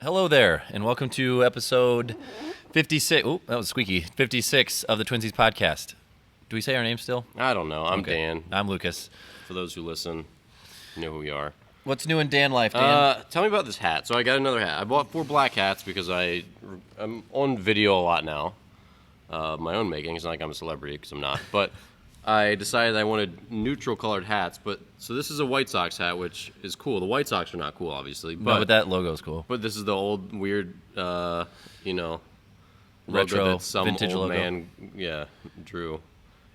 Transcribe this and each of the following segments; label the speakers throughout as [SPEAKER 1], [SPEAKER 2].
[SPEAKER 1] Hello there, and welcome to episode 56. Oh, that was squeaky. 56 of the Twinsies podcast. Do we say our name still?
[SPEAKER 2] I don't know. I'm
[SPEAKER 1] Okay.
[SPEAKER 2] Dan.
[SPEAKER 1] I'm Lucas.
[SPEAKER 2] For those who listen, you know who we are.
[SPEAKER 1] What's new in Dan life, Dan?
[SPEAKER 2] Tell me about this hat. So I got another hat. I bought 4 black hats because I'm on video a lot now. My own making. It's not like I'm a celebrity because I'm not. But I decided I wanted neutral colored hats. So this is a White Sox hat, which is cool. The White Sox are not cool, obviously.
[SPEAKER 1] But that logo's cool.
[SPEAKER 2] But this is the old weird, logo
[SPEAKER 1] Retro,
[SPEAKER 2] that some
[SPEAKER 1] vintage
[SPEAKER 2] old
[SPEAKER 1] logo.
[SPEAKER 2] man, drew.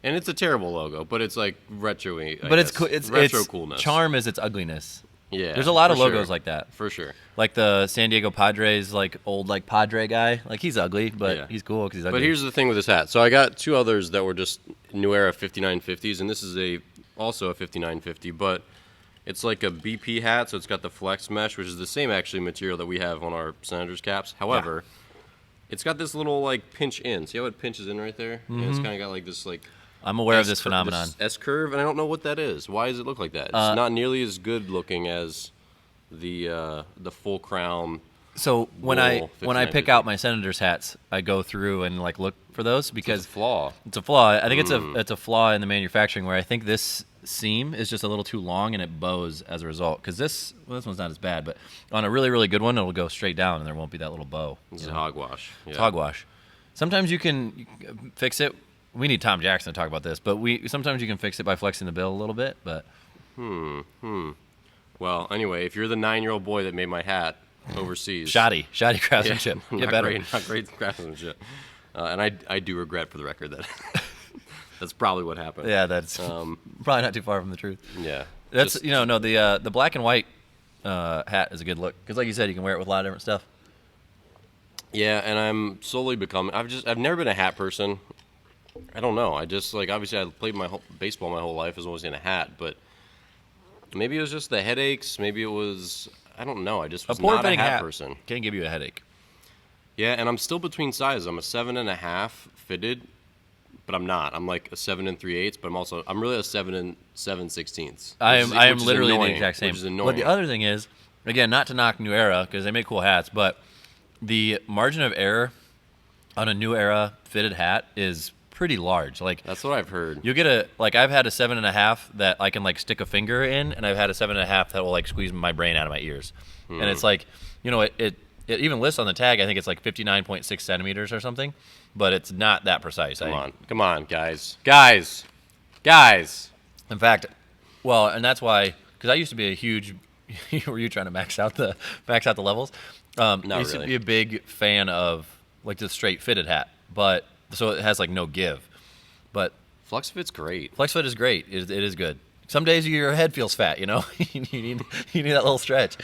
[SPEAKER 2] And it's a terrible logo, but it's like retro-y.
[SPEAKER 1] But it's cool. It's
[SPEAKER 2] retro coolness.
[SPEAKER 1] Charm is its ugliness.
[SPEAKER 2] Yeah,
[SPEAKER 1] There's a lot of
[SPEAKER 2] for
[SPEAKER 1] logos
[SPEAKER 2] sure.
[SPEAKER 1] like that.
[SPEAKER 2] For sure.
[SPEAKER 1] Like the San Diego Padres, like old like Padre guy. Like he's ugly, but
[SPEAKER 2] Yeah.
[SPEAKER 1] he's cool because he's ugly.
[SPEAKER 2] But here's the thing with this hat. So I got 2 others that were just New Era 5950s, and this is also a 5950, but it's like a BP hat, so it's got the flex mesh, which is the same actually material that we have on our Senators caps. However, it's got this little like pinch in. See how it pinches in right there? And it's kind of got like this like
[SPEAKER 1] I'm aware of this phenomenon.
[SPEAKER 2] S curve, and I don't know what that is. Why does it look like that? It's not nearly as good looking as the full crown.
[SPEAKER 1] So when I pick
[SPEAKER 2] 5950.
[SPEAKER 1] out my Senators hats, I go through and like look for those because
[SPEAKER 2] It's a flaw.
[SPEAKER 1] it's a flaw. I think it's a flaw in the manufacturing where I think this seam is just a little too long and it bows as a result. Because this one's not as bad, but on a really, really good one, it'll go straight down and there won't be that little bow.
[SPEAKER 2] This is hogwash. Yeah.
[SPEAKER 1] It's hogwash. Sometimes you can fix it. We need Tom Jackson to talk about this, but sometimes you can fix it by flexing the bill a little bit. But
[SPEAKER 2] Well, anyway, if you're the 9-year-old boy that made my hat overseas,
[SPEAKER 1] shoddy craftsmanship. Get better.
[SPEAKER 2] Not great craftsmanship. And I do regret, for the record, that that's probably what happened.
[SPEAKER 1] Yeah, that's probably not too far from the truth.
[SPEAKER 2] Yeah.
[SPEAKER 1] That's
[SPEAKER 2] Just-
[SPEAKER 1] the black and white hat is a good look because, like you said, you can wear it with a lot of different stuff.
[SPEAKER 2] Yeah, and I'm slowly becoming. I've never been a hat person. I don't know. I just obviously I played baseball my whole life. I was always in a hat, but maybe it was just the headaches. Maybe it was I don't know. I just was
[SPEAKER 1] A poor
[SPEAKER 2] not a
[SPEAKER 1] fitting
[SPEAKER 2] hat person.
[SPEAKER 1] can give you a headache.
[SPEAKER 2] Yeah, and I'm still between sizes. I'm a 7.5 fitted, but I'm not. I'm like a 7 3/8, but I'm really a 7 7/16.
[SPEAKER 1] I am
[SPEAKER 2] which is
[SPEAKER 1] literally
[SPEAKER 2] annoying,
[SPEAKER 1] the exact same.
[SPEAKER 2] Which is annoying.
[SPEAKER 1] But the other thing is, again, not to knock New Era because they make cool hats, but the margin of error on a New Era fitted hat is pretty large. Like
[SPEAKER 2] That's what I've heard.
[SPEAKER 1] you get I've had a 7.5 that I can like stick a finger in, and I've had a 7.5 that will like squeeze my brain out of my ears. And it's like, it even lists on the tag. I think it's like 59.6 centimeters or something, but it's not that precise.
[SPEAKER 2] Come on, guys.
[SPEAKER 1] In fact, and that's why, because I used to be a huge. Were you trying to max out the levels?
[SPEAKER 2] Not
[SPEAKER 1] I used to
[SPEAKER 2] really.
[SPEAKER 1] be a big fan of like the straight fitted hat, but so it has like no give. But
[SPEAKER 2] Flex Fit's great.
[SPEAKER 1] flex fit is great. It is good. Some days your head feels fat. You you need that little stretch.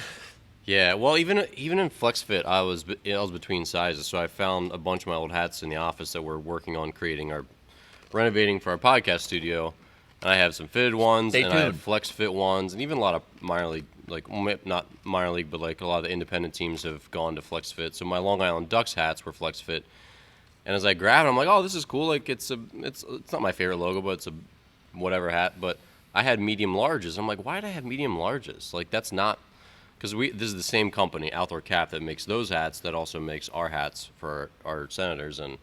[SPEAKER 2] Yeah, well, even in Flex Fit, I was between sizes, so I found a bunch of my old hats in the office that we're working on renovating for our podcast studio. And I have some fitted ones,
[SPEAKER 1] Stay
[SPEAKER 2] and I have
[SPEAKER 1] tuned.
[SPEAKER 2] Flex Fit ones, and even a lot of minor league, not minor league, but like a lot of the independent teams have gone to Flex Fit. So my Long Island Ducks hats were Flex Fit. And as I grabbed it, I'm like, oh, this is cool. Like it's not my favorite logo, but it's a whatever hat. But I had medium larges. I'm like, why did I have medium larges? Like that's not because this is the same company, Outdoor Cap, that makes those hats that also makes our hats for our Senators. And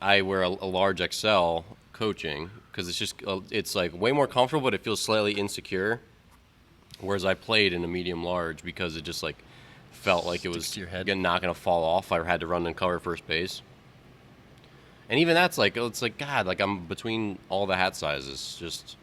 [SPEAKER 2] I wear a large XL coaching because it's like way more comfortable, but it feels slightly insecure. Whereas I played in a medium large because it just like felt like it was
[SPEAKER 1] to your head.
[SPEAKER 2] not going to fall off. I had to run and cover first base. And even that's like, it's like, God, like I'm between all the hat sizes, just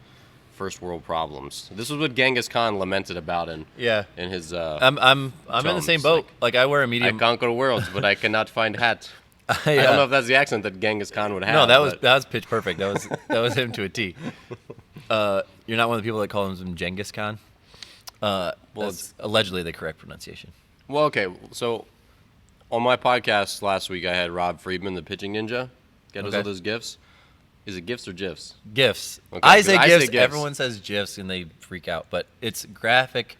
[SPEAKER 2] first world problems. This was what Genghis Khan lamented about in his.
[SPEAKER 1] I'm in the
[SPEAKER 2] Tomes,
[SPEAKER 1] same boat. Like I wear a medium.
[SPEAKER 2] I conquer worlds, but I cannot find hat. I don't know if that's the accent that Genghis Khan would have.
[SPEAKER 1] No, that was pitch perfect. That was him to a T. You're not one of the people that call him Genghis Khan. It's allegedly the correct pronunciation.
[SPEAKER 2] Well, okay. So on my podcast last week, I had Rob Friedman, the pitching ninja, get us all those gifs. Is it gifs or gifs?
[SPEAKER 1] GIFs.
[SPEAKER 2] Okay,
[SPEAKER 1] I say
[SPEAKER 2] I say
[SPEAKER 1] GIFs.
[SPEAKER 2] GIFs.
[SPEAKER 1] Everyone says GIFs and they freak out, but it's graphic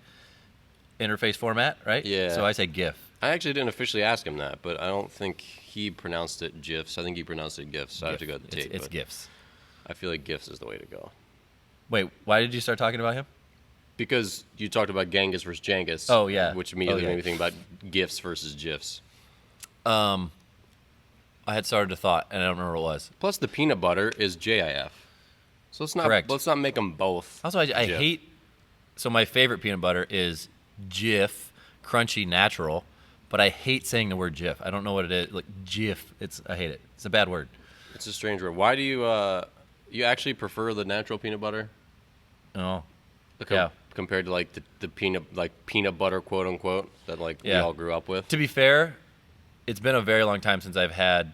[SPEAKER 1] interface format, right?
[SPEAKER 2] Yeah.
[SPEAKER 1] So I say GIF.
[SPEAKER 2] I actually didn't officially ask him that, but I don't think he pronounced it GIFs. I think he pronounced it GIFs. So I have to go to the tape.
[SPEAKER 1] It's
[SPEAKER 2] but
[SPEAKER 1] GIFs.
[SPEAKER 2] I feel like GIFs is the way to go.
[SPEAKER 1] Wait, why did you start talking about him?
[SPEAKER 2] Because you talked about Genghis versus Jengus.
[SPEAKER 1] Oh, yeah.
[SPEAKER 2] Which immediately made me think about GIFs versus GIFs.
[SPEAKER 1] I had started a thought, and I don't remember what it was.
[SPEAKER 2] Plus, the peanut butter is JIF. So let's not make them both.
[SPEAKER 1] Also, I hate. So my favorite peanut butter is Jif, crunchy, natural, but I hate saying the word Jif. I don't know what it is. Like Jif, I hate it. It's a bad word.
[SPEAKER 2] It's a strange word. Why do you actually prefer the natural peanut butter?
[SPEAKER 1] Oh,
[SPEAKER 2] Compared to like the peanut butter, quote unquote, that we all grew up with.
[SPEAKER 1] To be fair, it's been a very long time since I've had.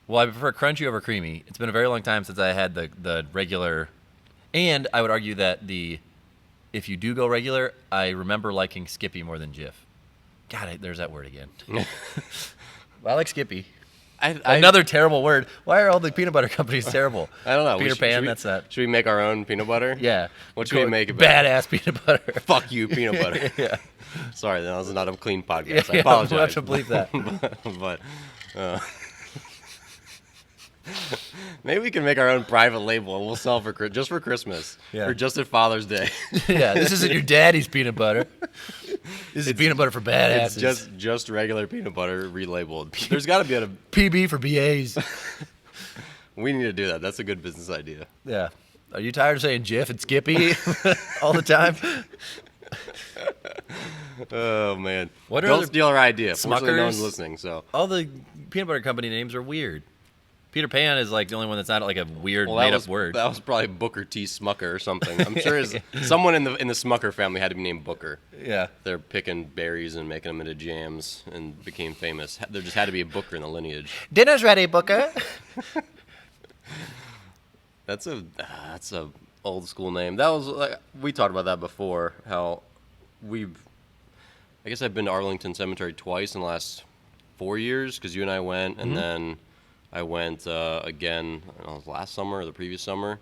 [SPEAKER 1] Well, I prefer crunchy over creamy. It's been a very long time since I had the regular, and I would argue that if you do go regular, I remember liking Skippy more than Jif. God, there's that word again. I like Skippy. Another terrible word. Why are all the peanut butter companies terrible?
[SPEAKER 2] I don't know.
[SPEAKER 1] Peter Pan, that's that.
[SPEAKER 2] Should we make our own peanut butter?
[SPEAKER 1] Yeah.
[SPEAKER 2] What should we make about?
[SPEAKER 1] Badass peanut butter.
[SPEAKER 2] Fuck you, peanut butter.
[SPEAKER 1] Yeah.
[SPEAKER 2] Sorry, that was not a clean podcast. I
[SPEAKER 1] Yeah,
[SPEAKER 2] apologize.
[SPEAKER 1] we'll have to believe that.
[SPEAKER 2] but maybe we can make our own private label and we'll sell just for Christmas.
[SPEAKER 1] Yeah.
[SPEAKER 2] Or just at Father's Day.
[SPEAKER 1] Yeah, this isn't your daddy's peanut butter. This is peanut butter for badasses.
[SPEAKER 2] It's just regular peanut butter relabeled. There's got to be a
[SPEAKER 1] PB for BAs.
[SPEAKER 2] We need to do that. That's a good business idea.
[SPEAKER 1] Yeah. Are you tired of saying Jif and Skippy all the time?
[SPEAKER 2] Oh man!
[SPEAKER 1] Don't
[SPEAKER 2] steal our idea. Fortunately, no
[SPEAKER 1] Smuckers?
[SPEAKER 2] one's listening. So
[SPEAKER 1] All the peanut butter company names are weird. Peter Pan is like the only one that's not like a weird made-up word.
[SPEAKER 2] That was probably Booker T. Smucker or something. I'm sure someone in the Smucker family had to be named Booker.
[SPEAKER 1] Yeah.
[SPEAKER 2] They're picking berries and making them into jams and became famous. There just had to be a Booker in the lineage.
[SPEAKER 1] Dinner's ready, Booker.
[SPEAKER 2] That's a old school name. That was we talked about that before. How I guess I've been to Arlington Cemetery twice in the last 4 years because you and I went, and then I went again last summer or the previous summer.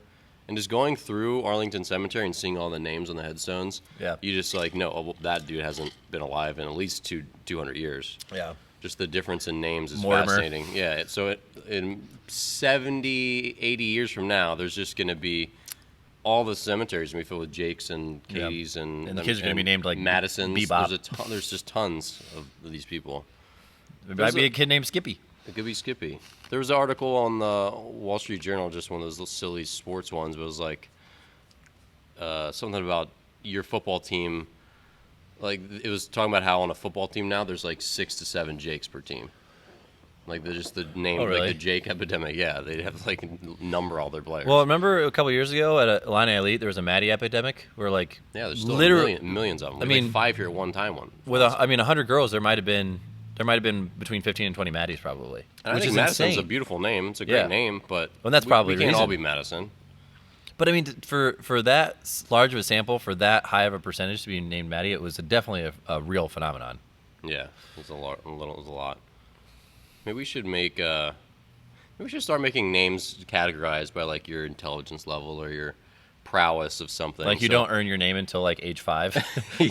[SPEAKER 2] And just going through Arlington Cemetery and seeing all the names on the headstones, you just that dude hasn't been alive in at least 200 years.
[SPEAKER 1] Yeah.
[SPEAKER 2] Just the difference in names is
[SPEAKER 1] Mortimer.
[SPEAKER 2] fascinating. Yeah, so in 70, 80 years from now, there's just going to be all the cemeteries going to be filled with Jakes and Katie's and
[SPEAKER 1] the kids are going to be named like
[SPEAKER 2] Madison's.
[SPEAKER 1] Bebop.
[SPEAKER 2] There's just tons of these people.
[SPEAKER 1] There might be a kid named Skippy.
[SPEAKER 2] It could be Skippy. There was an article on the Wall Street Journal, just one of those little silly sports ones, but it was like something about your football team. Like, it was talking about how on a football team now, there's like 6 to 7 Jakes per team. Like, they're just the name,
[SPEAKER 1] really?
[SPEAKER 2] like the Jake epidemic. Yeah, they'd have like number all their players.
[SPEAKER 1] Well, remember a couple years ago at Illini Elite, there was a Maddie epidemic where like
[SPEAKER 2] there's still
[SPEAKER 1] literally
[SPEAKER 2] millions of them.
[SPEAKER 1] I mean,
[SPEAKER 2] like 5 here at one time.
[SPEAKER 1] With 100 girls, there might have been between 15 and 20 Maddies probably,
[SPEAKER 2] and
[SPEAKER 1] which
[SPEAKER 2] I think
[SPEAKER 1] is
[SPEAKER 2] Madison's
[SPEAKER 1] insane.
[SPEAKER 2] a beautiful name. It's a great name, but
[SPEAKER 1] that's probably
[SPEAKER 2] we can't
[SPEAKER 1] reason.
[SPEAKER 2] all be Madison.
[SPEAKER 1] But I mean, for that large of a sample, for that high of a percentage to be named Maddie, it was definitely a real phenomenon.
[SPEAKER 2] Yeah, it was a lot. Maybe we should make. Maybe we should start making names categorized by like your intelligence level or your prowess of something.
[SPEAKER 1] Like you don't earn your name until like age 5.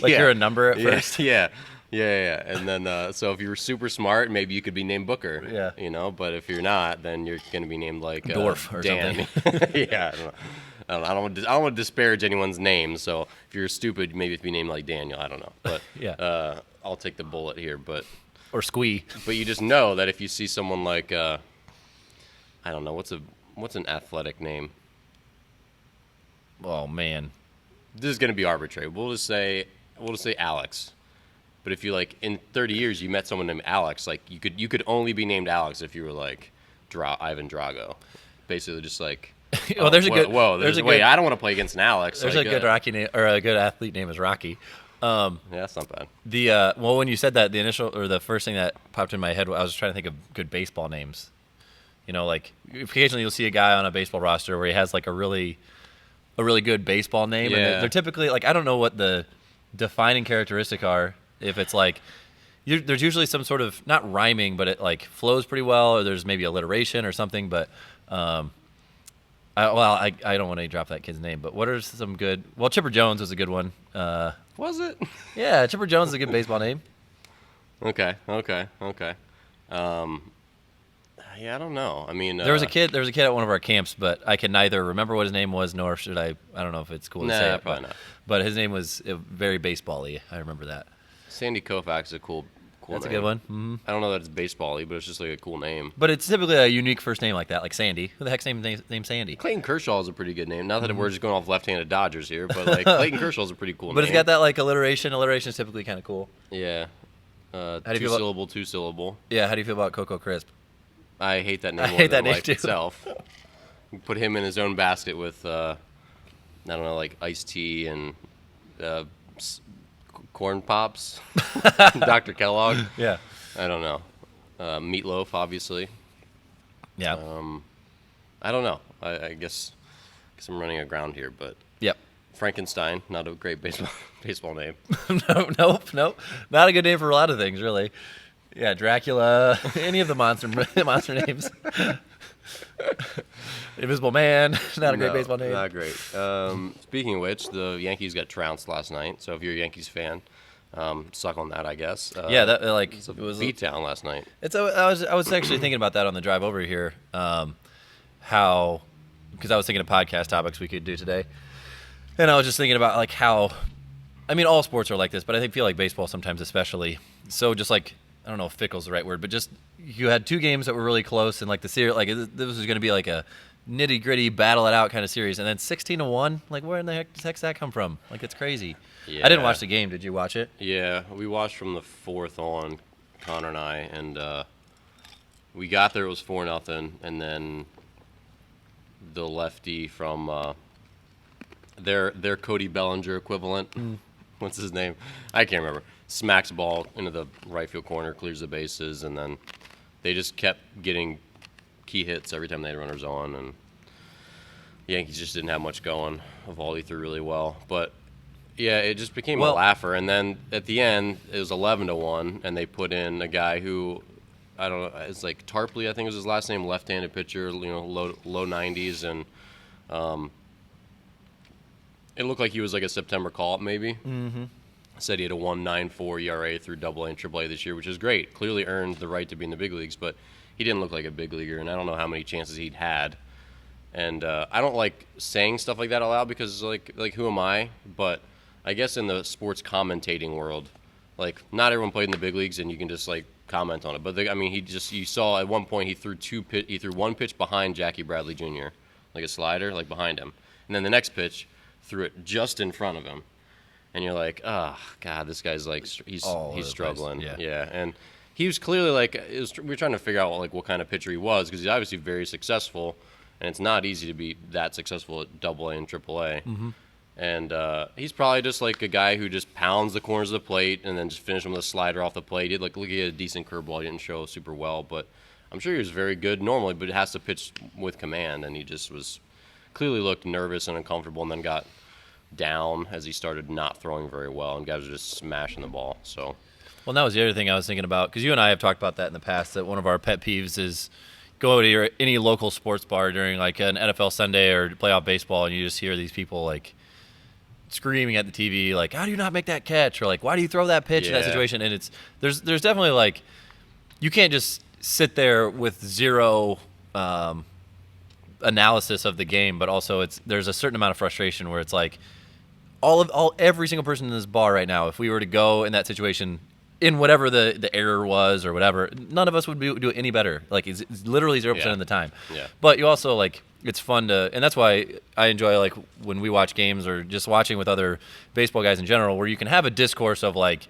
[SPEAKER 1] Like you're a number at first.
[SPEAKER 2] Yeah. And then so if you were super smart, maybe you could be named Booker.
[SPEAKER 1] Yeah.
[SPEAKER 2] You know, but if you're not, then you're gonna be named like
[SPEAKER 1] Dwarf or
[SPEAKER 2] Dan.
[SPEAKER 1] something.
[SPEAKER 2] Yeah. I don't want to disparage anyone's name. So if you're stupid, maybe it'd be named like Daniel. I don't know. But
[SPEAKER 1] yeah.
[SPEAKER 2] I'll take the bullet here. But
[SPEAKER 1] or Squee.
[SPEAKER 2] But you just know that if you see someone like I don't know what's an athletic name.
[SPEAKER 1] Oh man.
[SPEAKER 2] This is gonna be arbitrary. We'll just say Alex. But if you like in 30 years you met someone named Alex, like you could only be named Alex if you were like Ivan Drago, basically just like.
[SPEAKER 1] Well, there's a good.
[SPEAKER 2] I don't want to play against an Alex.
[SPEAKER 1] There's
[SPEAKER 2] like,
[SPEAKER 1] a good Rocky name or a good athlete name is Rocky.
[SPEAKER 2] Yeah, that's not bad.
[SPEAKER 1] Well, when you said that, the initial or the first thing that popped in my head, I was trying to think of good baseball names. You know, like occasionally you'll see a guy on a baseball roster where he has like a really good baseball name,
[SPEAKER 2] Yeah.
[SPEAKER 1] and they're typically like I don't know what the defining characteristic are. If it's like there's usually some sort of not rhyming, but it like flows pretty well, or there's maybe alliteration or something. But I don't want to drop that kid's name. But what are some good? Well, Chipper Jones was a good one.
[SPEAKER 2] Was it?
[SPEAKER 1] Yeah, Chipper Jones is a good baseball name.
[SPEAKER 2] Okay. Yeah, I don't know. I mean,
[SPEAKER 1] There was a kid at one of our camps, but I can neither remember what his name was, nor should I don't know if it's cool to say it.
[SPEAKER 2] Probably not.
[SPEAKER 1] But his name was very baseball-y. I remember that.
[SPEAKER 2] Sandy Koufax is a cool
[SPEAKER 1] That's
[SPEAKER 2] name.
[SPEAKER 1] a good one. Mm-hmm.
[SPEAKER 2] I don't know that it's baseball-y, but it's just like a cool name.
[SPEAKER 1] But it's typically a unique first name like that, like Sandy. Who the heck's name Sandy?
[SPEAKER 2] Clayton Kershaw is a pretty good name. Not that we're just going off left-handed Dodgers here, but like Clayton Kershaw is a pretty cool name.
[SPEAKER 1] But it's got that like alliteration. Alliteration is typically kind of cool.
[SPEAKER 2] Yeah.
[SPEAKER 1] How do you feel about-
[SPEAKER 2] Two-syllable, two-syllable.
[SPEAKER 1] Yeah, how do you feel about Cocoa Crisp?
[SPEAKER 2] I hate that name
[SPEAKER 1] I
[SPEAKER 2] more
[SPEAKER 1] hate
[SPEAKER 2] than
[SPEAKER 1] that name
[SPEAKER 2] life
[SPEAKER 1] too.
[SPEAKER 2] itself. Put him in his own basket with, I don't know, like iced tea and corn pops. Dr. Kellogg.
[SPEAKER 1] Yeah.
[SPEAKER 2] I don't know. Meatloaf, obviously.
[SPEAKER 1] Yeah.
[SPEAKER 2] I don't know. I guess I'm running aground here, but
[SPEAKER 1] Yep.
[SPEAKER 2] Frankenstein, not a great baseball name.
[SPEAKER 1] Nope. Not a good name for a lot of things, really. Yeah, Dracula, any of the monster names. Invisible Man, not a great baseball name.
[SPEAKER 2] Not great. Speaking of which, the Yankees got trounced last night. So if you're a Yankees fan, suck on that, I guess.
[SPEAKER 1] Yeah, that like
[SPEAKER 2] it was a beatdown last night.
[SPEAKER 1] I was actually thinking about that on the drive over here. How, because I was thinking of podcast topics we could do today, and I was just thinking about like how, I mean, all sports are like this, but I feel like baseball sometimes especially. So just like, I don't know if fickle's the right word, but just you had two games that were really close, and like the series, like this was going to be like a nitty gritty battle it out kind of series, and then 16-1. Like where in the heck's that come from? Like it's crazy.
[SPEAKER 2] Yeah.
[SPEAKER 1] I didn't watch the game. Did you watch it?
[SPEAKER 2] Yeah, we watched from the fourth on, Connor and I, and we got there. It was 4-0, and then the lefty from their Cody Bellinger equivalent. What's his name? I can't remember. Smacks the ball into the right field corner, clears the bases, and then they just kept getting key hits every time they had runners on, and the Yankees just didn't have much going. Evaldi threw really well, but yeah, it just became a laugher. And then at the end, it was 11-1, and they put in a guy who, I don't know, it's like Tarpley, I think was his last name, left-handed pitcher, low 90s, and it looked like he was like a September call-up maybe. Mm-hmm. Said he had a 1.94 ERA through AA and AAA this year, which is great. Clearly earned the right to be in the big leagues, but he didn't look like a big leaguer, and I don't know how many chances he'd had. And I don't like saying stuff like that out loud because, like who am I? But I guess in the sports commentating world, like not everyone played in the big leagues, and you can just like comment on it. But you saw at one point he threw one pitch behind Jackie Bradley Jr., like a slider, like behind him, and then the next pitch threw it just in front of him. And you're like, oh God, this guy's like he's struggling. Yeah, and he was clearly like we were trying to figure out what kind of pitcher he was because he's obviously very successful, and it's not easy to be that successful at AA and AAA. Mm-hmm. And he's probably just like a guy who just pounds the corners of the plate and then just finishes with a slider off the plate. He had a decent curveball. He didn't show super well, but I'm sure he was very good normally. But it has to pitch with command, and he just was clearly looked nervous and uncomfortable, and then got down as he started not throwing very well, and guys were just smashing the ball. So,
[SPEAKER 1] well, that was the other thing I was thinking about, because you and I have talked about that in the past, that one of our pet peeves is go to any local sports bar during like an NFL Sunday or playoff baseball, and you just hear these people like screaming at the TV, like, how do you not make that catch? Or like, why do you throw that pitch in that situation? And there's definitely like, you can't just sit there with zero analysis of the game, but also there's a certain amount of frustration where it's like, every single person in this bar right now, if we were to go in that situation, in whatever the error was or whatever, none of us would do it any better. Like it's literally 0% of the time.
[SPEAKER 2] Yeah.
[SPEAKER 1] But you also like, it's fun to, and that's why I enjoy like when we watch games or just watching with other baseball guys in general, where you can have a discourse of like,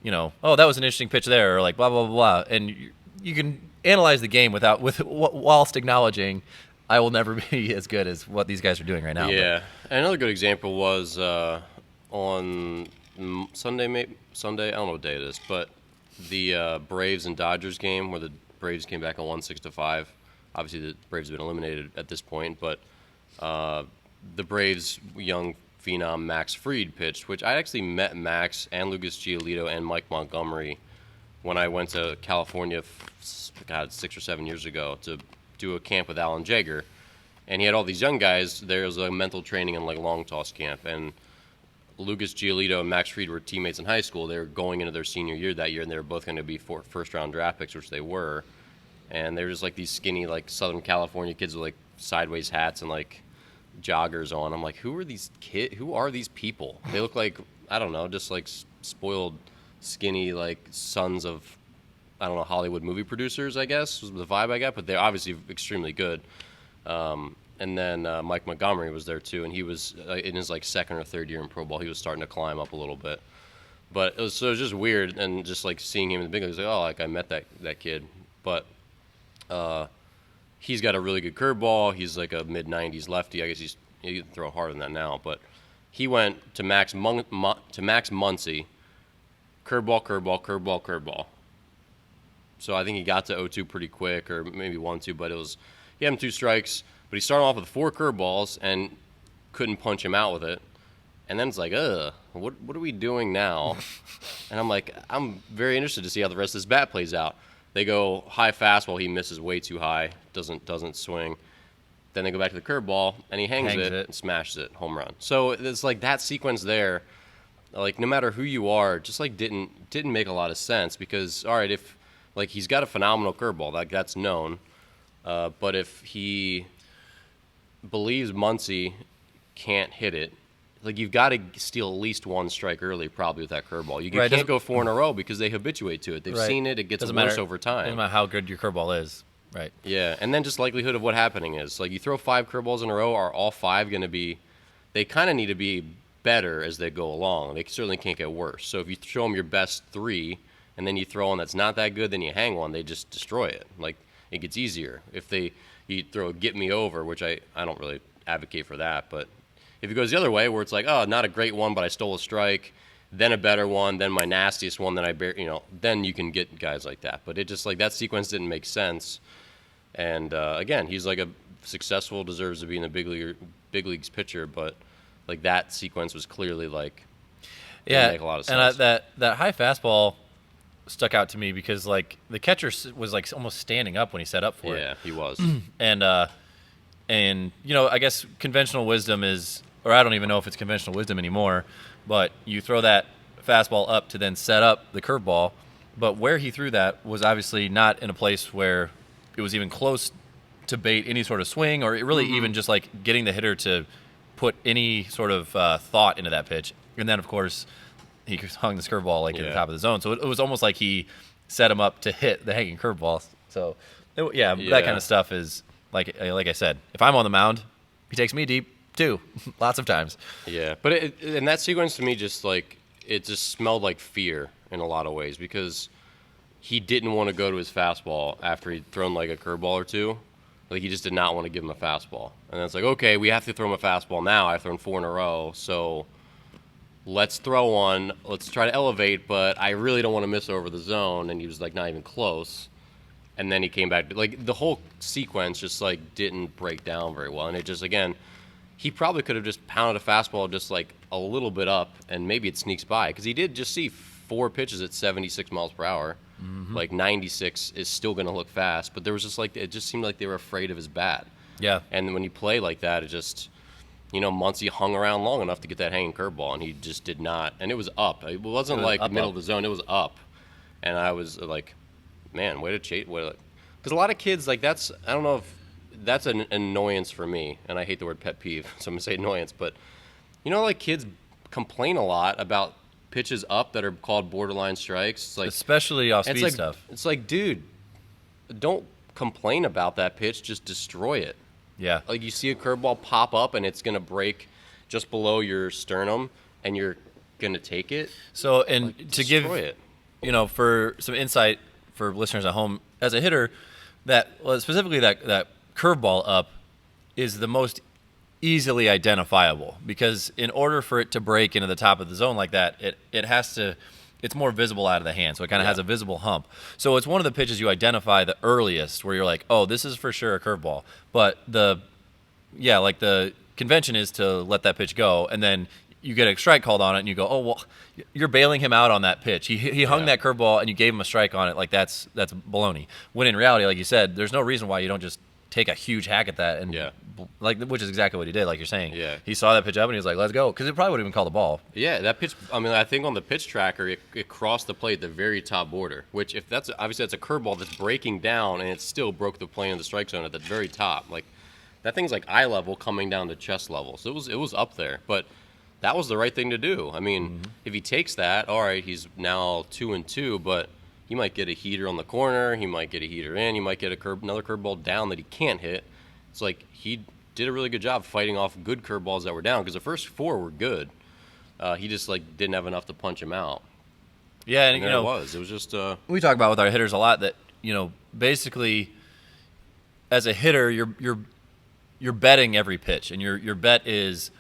[SPEAKER 1] oh, that was an interesting pitch there, or like blah blah blah, blah. And you can analyze the game whilst acknowledging, I will never be as good as what these guys are doing right now.
[SPEAKER 2] Yeah. And another good example was on Sunday, I don't know what day it is, but the Braves and Dodgers game where the Braves came back on 1-6-5. Obviously, the Braves have been eliminated at this point, but the Braves' young phenom Max Fried pitched, which I actually met Max and Lucas Giolito and Mike Montgomery when I went to California, 6 or 7 years ago to do a camp with Alan Jaeger, and he had all these young guys. There was a mental training and like long toss camp, and Lucas Giolito and Max Fried were teammates in high school. They were going into their senior year that year, and they were both going to be first round draft picks, which they were. and they're just like these skinny like Southern California kids with like sideways hats and like joggers on. I'm like, who are these people? They look like, I don't know, just like spoiled skinny like sons of, I don't know, Hollywood movie producers, I guess was the vibe I got, but they're obviously extremely good. And then Mike Montgomery was there too, and he was in his like second or third year in pro ball. He was starting to climb up a little bit, but it was just weird, and just like seeing him in the big leagues, like, oh, like I met that kid, but he's got a really good curveball. He's like a mid-90s lefty. I guess he can throw harder than that now, but he went to Max Muncy, curveball. So I think he got to 0-2 pretty quick, or maybe 1-2, but he had him 2 strikes. But he started off with 4 curveballs and couldn't punch him out with it. And then it's like, what are we doing now? And I'm like, I'm very interested to see how the rest of this bat plays out. They go high fastball, he misses way too high, doesn't swing. Then they go back to the curveball, and he hangs it and smashes it, home run. So it's like that sequence there, like no matter who you are, just like didn't make a lot of sense, because all right, if like he's got a phenomenal curveball, that's known, but if he believes Muncy can't hit it, like you've got to steal at least 1 strike early, probably with that curveball. You can't go 4 in a row because they habituate to it. They've seen it. It gets worse over time.
[SPEAKER 1] Doesn't matter how good your curveball is, right?
[SPEAKER 2] Yeah, and then just likelihood of what happening is like you throw 5 curveballs in a row. Are all 5 going to be? They kind of need to be better as they go along. They certainly can't get worse. So if you show them your best 3, and then you throw one that's not that good, then you hang one, they just destroy it. Like it gets easier if you throw a get me over, which I don't really advocate for that, but if it goes the other way, where it's like, oh, not a great one, but I stole a strike, then a better one, then my nastiest one, then you can get guys like that. But it just like that sequence didn't make sense. And again, he's like a successful, deserves to be in the big leagues pitcher, but like that sequence was clearly like didn't make a lot of sense.
[SPEAKER 1] And that high fastball stuck out to me because like the catcher was like almost standing up when he set up for it.
[SPEAKER 2] Yeah, he was.
[SPEAKER 1] And I guess conventional wisdom is, or I don't even know if it's conventional wisdom anymore, but you throw that fastball up to then set up the curveball. But where he threw that was obviously not in a place where it was even close to bait any sort of swing, or really even just like getting the hitter to put any sort of thought into that pitch. And then of course he hung this curveball like at the top of the zone. So it was almost like he set him up to hit the hanging curveball. So that kind of stuff is like I said, if I'm on the mound, he takes me deep too, lots of times.
[SPEAKER 2] Yeah, but and that sequence to me just like it just smelled like fear in a lot of ways, because he didn't want to go to his fastball after he'd thrown like a curveball or 2. Like he just did not want to give him a fastball. And then it's like, okay, we have to throw him a fastball now. I've thrown 4 in a row, so let's throw one. Let's try to elevate, but I really don't want to miss over the zone. And he was like not even close. And then he came back. Like the whole sequence just like didn't break down very well. And it just, again, he probably could have just pounded a fastball just like a little bit up, and maybe it sneaks by, because he did just see 4 pitches at 76 miles per hour. Like 96 is still going to look fast, but there was just like, it just seemed like they were afraid of his bat.
[SPEAKER 1] Yeah.
[SPEAKER 2] And when you play like that, it just, Muncy hung around long enough to get that hanging curveball, and he just did not. And it was up. It wasn't like middle of the zone. It was up. And I was like, man, way to chase. Because a lot of kids, like I don't know if that's an annoyance for me, and I hate the word pet peeve, so I'm going to say annoyance, but like kids complain a lot about pitches up that are called borderline strikes. It's like,
[SPEAKER 1] especially off speed stuff.
[SPEAKER 2] It's like, dude, don't complain about that pitch, just destroy it.
[SPEAKER 1] Yeah.
[SPEAKER 2] Like you see a curveball pop up and it's going to break just below your sternum and you're going to take it.
[SPEAKER 1] So, and like, to give
[SPEAKER 2] it.
[SPEAKER 1] For some insight for listeners at home, as a hitter, specifically that curveball up is the most easily identifiable, because in order for it to break into the top of the zone like that, it's more visible out of the hand, so it kind of has a visible hump. So it's one of the pitches you identify the earliest, where you're like, oh, this is for sure a curveball. But the convention is to let that pitch go, and then you get a strike called on it, and you go, oh, well, you're bailing him out on that pitch. He hung that curveball, and you gave him a strike on it. Like that's baloney. When in reality, like you said, there's no reason why you don't just take a huge hack at that and like, which is exactly what he did, like you're saying.
[SPEAKER 2] Yeah.
[SPEAKER 1] He saw that pitch up and he was like, let's go. Because it probably would have even called the ball.
[SPEAKER 2] Yeah, that pitch. I mean, I think on the pitch tracker, it crossed the plate at the very top border. Which, if that's obviously that's a curveball that's breaking down, and it still broke the plane of the strike zone at the very top. Like, that thing's like eye level coming down to chest level. So it was up there. But that was the right thing to do. I mean, if he takes that, all right, he's now 2-2, but he might get a heater on the corner. He might get a heater in. He might get another curveball down that he can't hit. It's like he did a really good job fighting off good curveballs that were down because the first 4 were good. He just like didn't have enough to punch him out.
[SPEAKER 1] Yeah, and
[SPEAKER 2] it was just.
[SPEAKER 1] We talk about with our hitters a lot that basically, as a hitter, you're betting every pitch, and your bet is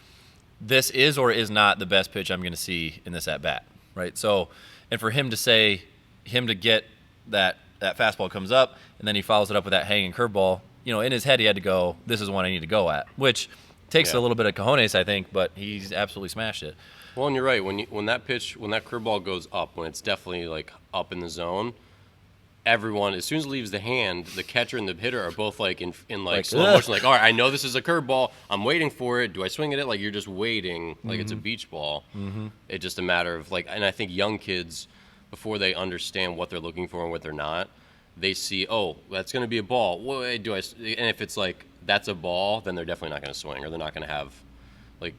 [SPEAKER 1] this is or is not the best pitch I'm going to see in this at bat, right? So, and for him to get that fastball comes up, and then he follows it up with that hanging curveball. In his head, he had to go, this is one I need to go at, which takes a little bit of cojones, I think, but he's absolutely smashed it.
[SPEAKER 2] Well, and you're right. When that curveball goes up, when it's definitely like up in the zone, everyone, as soon as it leaves the hand, the catcher and the hitter are both like in slow motion, like, all right, I know this is a curveball. I'm waiting for it. Do I swing at it? Like, you're just waiting, like it's a beach ball. It's just a matter of like, and I think young kids, before they understand what they're looking for and what they're not, they see, oh, that's going to be a ball. And if it's like, that's a ball, then they're definitely not going to swing, or they're not going to have, like,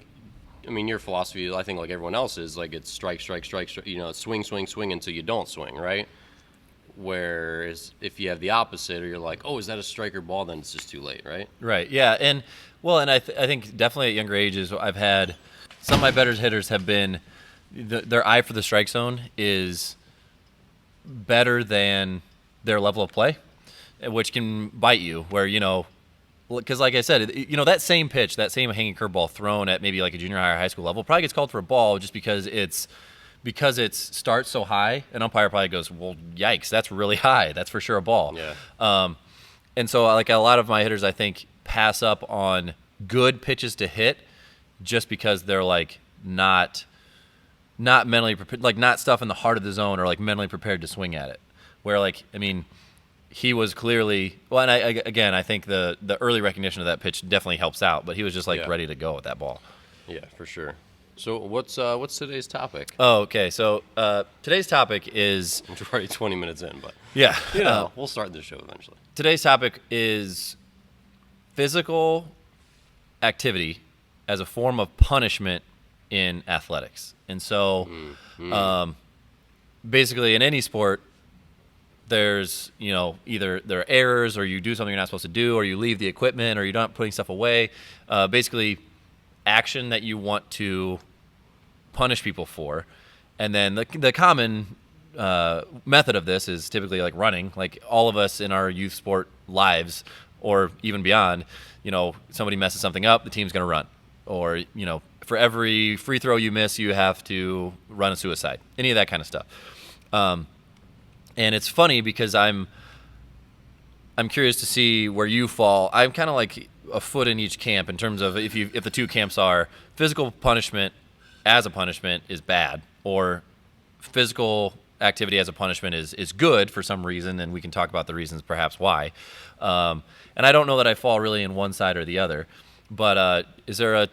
[SPEAKER 2] I mean, your philosophy, I think like everyone else is, like, it's strike, strike, strike, swing, swing, swing until you don't swing, right? Whereas if you have the opposite, or you're like, oh, is that a striker ball? Then it's just too late, right?
[SPEAKER 1] Right, yeah. And I think definitely at younger ages, I've had some of my better hitters have been, their eye for the strike zone is better than their level of play, which can bite you, where, because like I said, that same pitch, that same hanging curveball thrown at maybe like a junior high or high school level probably gets called for a ball just because it starts so high. An umpire probably goes, well, yikes, that's really high. That's for sure a ball.
[SPEAKER 2] Yeah.
[SPEAKER 1] And so like a lot of my hitters, I think, pass up on good pitches to hit just because they're like not mentally prepared, like not stuff in the heart of the zone or like mentally prepared to swing at it. Where, like, I mean, he was clearly well, and I think the early recognition of that pitch definitely helps out, but he was just like ready to go with that ball.
[SPEAKER 2] Yeah, for sure. So what's today's topic?
[SPEAKER 1] Oh, okay. So today's topic is
[SPEAKER 2] we're already 20 minutes in, but
[SPEAKER 1] yeah,
[SPEAKER 2] we'll start the show eventually. Today's
[SPEAKER 1] topic is physical activity as a form of punishment in athletics, and so basically in any sport, there's, either there are errors, or you do something you're not supposed to do, or you leave the equipment, or you're not putting stuff away. Basically, action that you want to punish people for. And then the common method of this is typically like running. Like all of us in our youth sport lives, or even beyond, somebody messes something up, the team's going to run. Or, for every free throw you miss, you have to run a suicide. Any of that kind of stuff. And it's funny because I'm curious to see where you fall. I'm kind of like a foot in each camp in terms of if the two camps are physical punishment as a punishment is bad, or physical activity as a punishment is good for some reason, and we can talk about the reasons perhaps why. And I don't know that I fall really in one side or the other, but is there a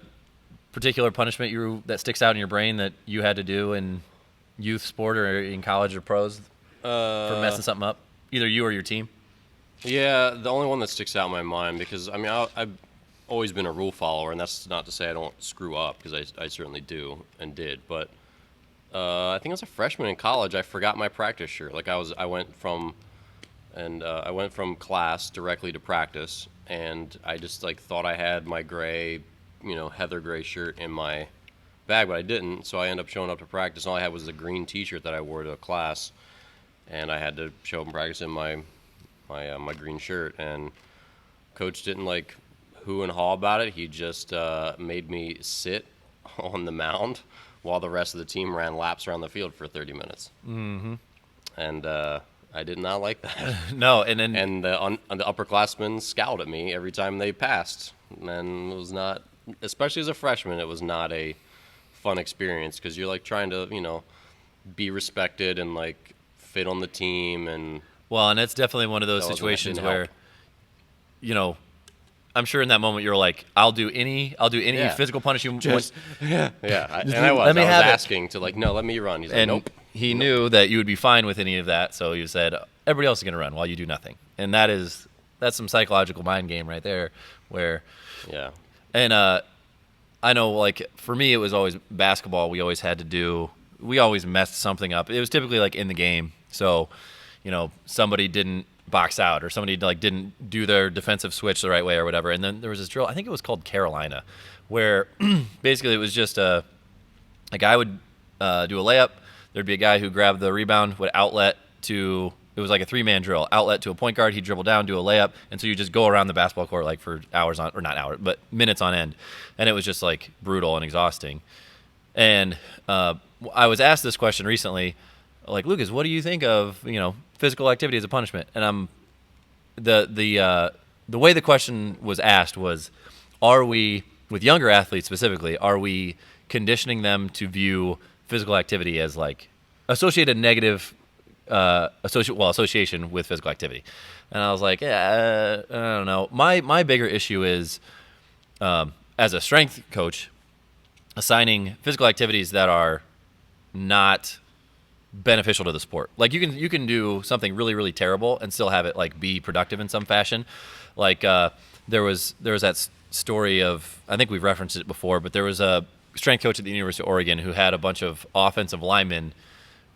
[SPEAKER 1] particular punishment that sticks out in your brain that you had to do in youth sport or in college or pros? For messing something up, either you or your team?
[SPEAKER 2] Yeah, the only one that sticks out in my mind, because I mean I've always been a rule follower, and that's not to say I don't screw up, because I certainly do and did. But I think as a freshman in college, I forgot my practice shirt. Like I went from class directly to practice, and I just like thought I had my gray, heather gray shirt in my bag, but I didn't. So I ended up showing up to practice, and all I had was the green T-shirt that I wore to class. And I had to show up and practice in my green shirt, and coach didn't like hoo and haw about it. He just made me sit on the mound while the rest of the team ran laps around the field for 30 minutes. Mm-hmm. And I did not like that.
[SPEAKER 1] No,
[SPEAKER 2] and the upperclassmen scowled at me every time they passed, and it was not, especially as a freshman, it was not a fun experience, because you're like trying to be respected and like fit on the team. And
[SPEAKER 1] well, and it's definitely one of those situations where I'm sure in that moment you were like, I'll do any
[SPEAKER 2] Yeah.
[SPEAKER 1] physical punishment.
[SPEAKER 2] Yeah. I was
[SPEAKER 1] let me have it.
[SPEAKER 2] asking to like, no, let me run. He's like,
[SPEAKER 1] And
[SPEAKER 2] nope.
[SPEAKER 1] he knew that you would be fine with any of that, so he said, everybody else is going to run while you do nothing. And that's some psychological mind game right there, where
[SPEAKER 2] Yeah.
[SPEAKER 1] and I know, like, for me, it was always basketball. We always messed something up. It was typically like in the game, so somebody didn't box out or somebody like didn't do their defensive switch the right way or whatever. And then there was this drill, I think it was called Carolina, where basically it was just a guy would do a layup. There'd be a guy who grabbed the rebound, would outlet to, it was like a 3-man drill, outlet to a point guard. He'd dribble down, do a layup. And so you just go around the basketball court like for hours on, or not hours, but minutes on end. And it was just like brutal and exhausting. And I was asked this question recently, like, Lucas, what do you think of, physical activity as a punishment? And the way the question was asked was, are we, with younger athletes specifically, are we conditioning them to view physical activity as like associated negative association with physical activity? And I was like, I don't know. My bigger issue is, as a strength coach, assigning physical activities that are not beneficial to the sport. Like you can do something really, really terrible and still have it like be productive in some fashion. Like there was that story of, I think we've referenced it before, but there was a strength coach at the University of Oregon who had a bunch of offensive linemen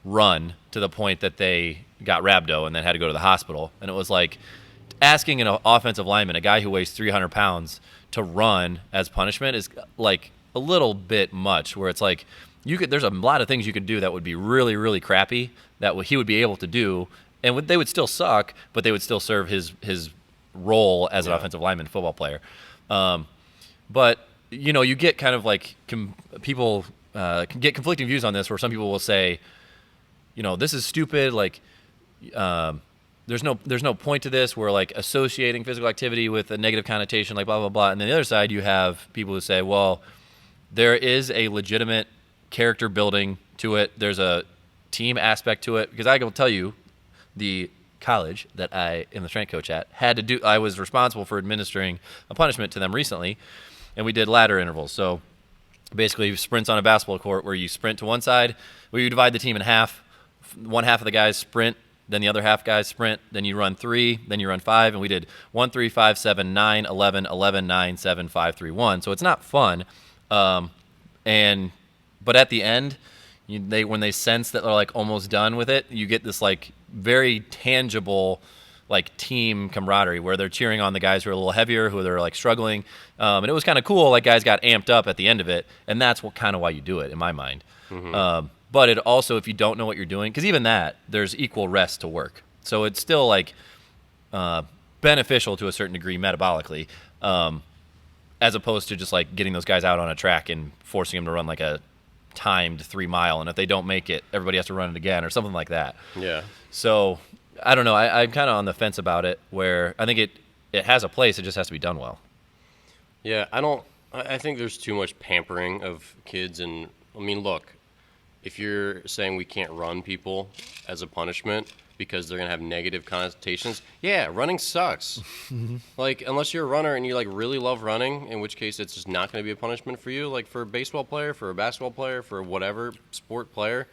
[SPEAKER 1] run to the point that they got rhabdo and then had to go to the hospital. And it was like asking an offensive lineman, a guy who weighs 300 pounds, to run as punishment is like a little bit much, where it's like there's a lot of things you could do that would be really, really crappy that he would be able to do, and they would still suck, but they would still serve his role as an offensive lineman football player. But you get kind of like people can get conflicting views on this, where some people will say, this is stupid. Like, there's no point to this. We're like associating physical activity with a negative connotation, like blah blah blah. And then the other side, you have people who say, well, there is a legitimate character building to it. There's a team aspect to it, because I can tell you, the college that I am the strength coach at I was responsible for administering a punishment to them recently, and we did ladder intervals. So basically sprints on a basketball court where you sprint to one side, where you divide the team in half. One half of the guys sprint, then the other half guys sprint, then you run 3, then you run 5, and we did 1, 3, 5, 7, 9, 11, 11, 9, 7, 5, 3, 1. So it's not fun. But at the end, when they sense that they're like almost done with it, you get this like very tangible like team camaraderie where they're cheering on the guys who are a little heavier, who they're like struggling. And it was kind of cool. Like guys got amped up at the end of it, and that's kind of why you do it in my mind. Mm-hmm. But it also, if you don't know what you're doing, because even that, there's equal rest to work. So it's still like beneficial to a certain degree metabolically, as opposed to just like getting those guys out on a track and forcing them to run like a timed 3-mile, and if they don't make it, everybody has to run it again or something like that.
[SPEAKER 2] Yeah.
[SPEAKER 1] So I don't know. I'm kind of on the fence about it, where I think it has a place. It just has to be done well.
[SPEAKER 2] Yeah, I think there's too much pampering of kids. And I mean, look, if you're saying we can't run people as a punishment because they're going to have negative connotations, yeah, running sucks. Like, unless you're a runner and you like really love running, in which case it's just not going to be a punishment for you. Like for a baseball player, for a basketball player, for whatever sport player,